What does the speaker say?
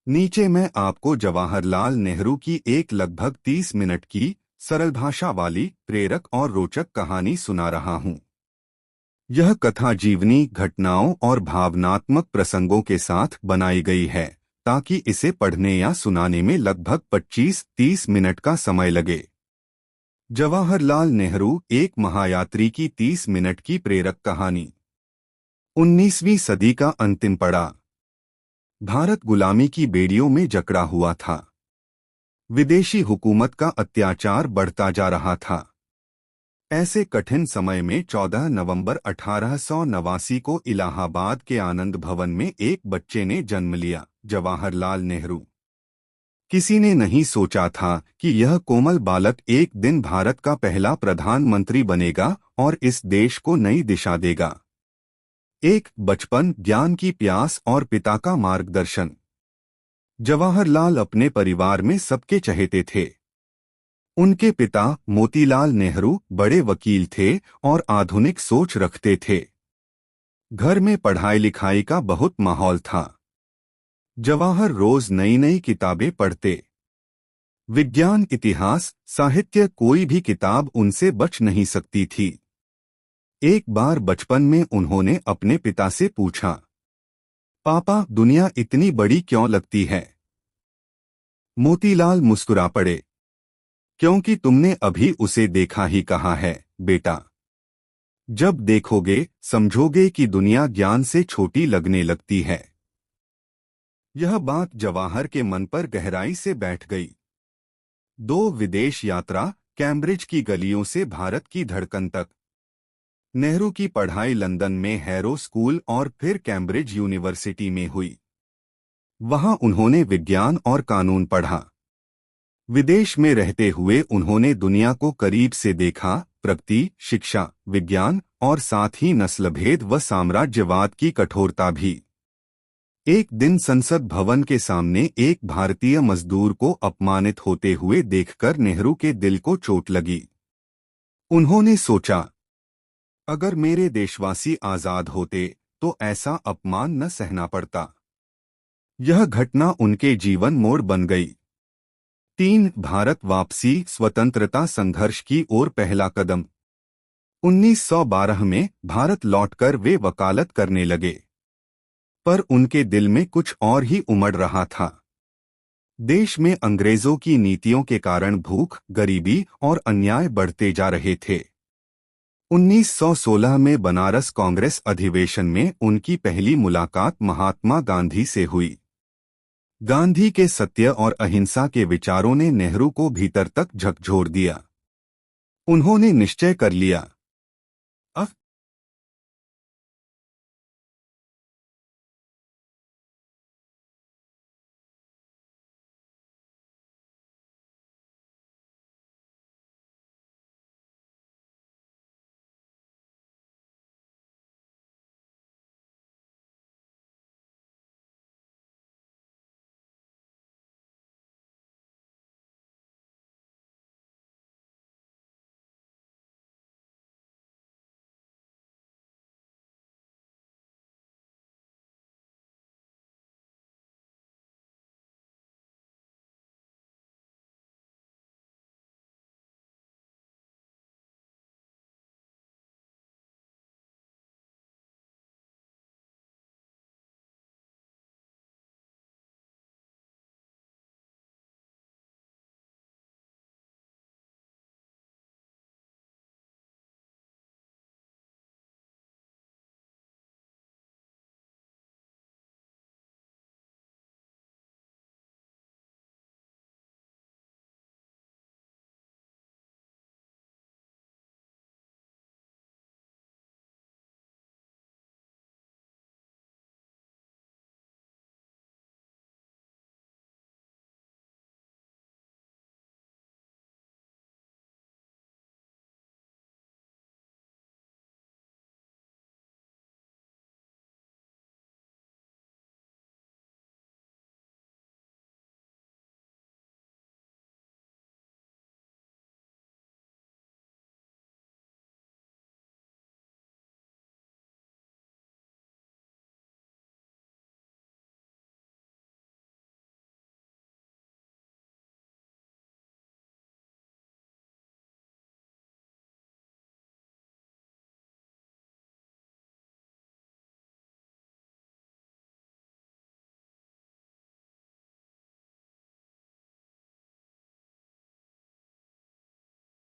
नीचे मैं आपको जवाहरलाल नेहरू की एक लगभग 30 मिनट की सरल भाषा वाली प्रेरक और रोचक कहानी सुना रहा हूं। यह कथा जीवनी घटनाओं और भावनात्मक प्रसंगों के साथ बनाई गई है ताकि इसे पढ़ने या सुनाने में लगभग 25-30 मिनट का समय लगे। जवाहरलाल नेहरू एक महायात्री की 30 मिनट की प्रेरक कहानी। 19वीं सदी का अंतिम पड़ाव। भारत गुलामी की बेड़ियों में जकड़ा हुआ था। विदेशी हुकूमत का अत्याचार बढ़ता जा रहा था। ऐसे कठिन समय में 14 नवंबर 1889 को इलाहाबाद के आनंद भवन में एक बच्चे ने जन्म लिया, जवाहरलाल नेहरू। किसी ने नहीं सोचा था कि यह कोमल बालक एक दिन भारत का पहला प्रधानमंत्री बनेगा और इस देश को नई दिशा देगा। एक बचपन, ज्ञान की प्यास और पिता का मार्गदर्शन। जवाहरलाल अपने परिवार में सबके चहेते थे। उनके पिता मोतीलाल नेहरू बड़े वकील थे और आधुनिक सोच रखते थे। घर में पढ़ाई लिखाई का बहुत माहौल था। जवाहर रोज नई नई किताबें पढ़ते। विज्ञान, इतिहास, साहित्य, कोई भी किताब उनसे बच नहीं सकती थी। एक बार बचपन में उन्होंने अपने पिता से पूछा, पापा, दुनिया इतनी बड़ी क्यों लगती है? मोतीलाल मुस्कुरा पड़े, क्योंकि तुमने अभी उसे देखा ही कहा है, बेटा। जब देखोगे समझोगे कि दुनिया ज्ञान से छोटी लगने लगती है। यह बात जवाहर के मन पर गहराई से बैठ गई। 2 विदेश यात्रा, कैम्ब्रिज की गलियों से भारत की धड़कन तक। नेहरू की पढ़ाई लंदन में हैरो स्कूल और फिर कैम्ब्रिज यूनिवर्सिटी में हुई। वहां उन्होंने विज्ञान और कानून पढ़ा। विदेश में रहते हुए उन्होंने दुनिया को करीब से देखा, प्रगति, शिक्षा, विज्ञान और साथ ही नस्लभेद व साम्राज्यवाद की कठोरता भी। एक दिन संसद भवन के सामने एक भारतीय मजदूर को अपमानित होते हुए देखकर नेहरू के दिल को चोट लगी। उन्होंने सोचा, अगर मेरे देशवासी आजाद होते तो ऐसा अपमान न सहना पड़ता। यह घटना उनके जीवन मोड़ बन गई। 3 भारत वापसी, स्वतंत्रता संघर्ष की ओर पहला कदम। 1912 में भारत लौटकर वे वकालत करने लगे, पर उनके दिल में कुछ और ही उमड़ रहा था। देश में अंग्रेजों की नीतियों के कारण भूख, गरीबी और अन्याय बढ़ते जा रहे थे। 1916 में बनारस कांग्रेस अधिवेशन में उनकी पहली मुलाकात महात्मा गांधी से हुई। गांधी के सत्य और अहिंसा के विचारों ने नेहरू को भीतर तक झकझोर दिया। उन्होंने निश्चय कर लिया,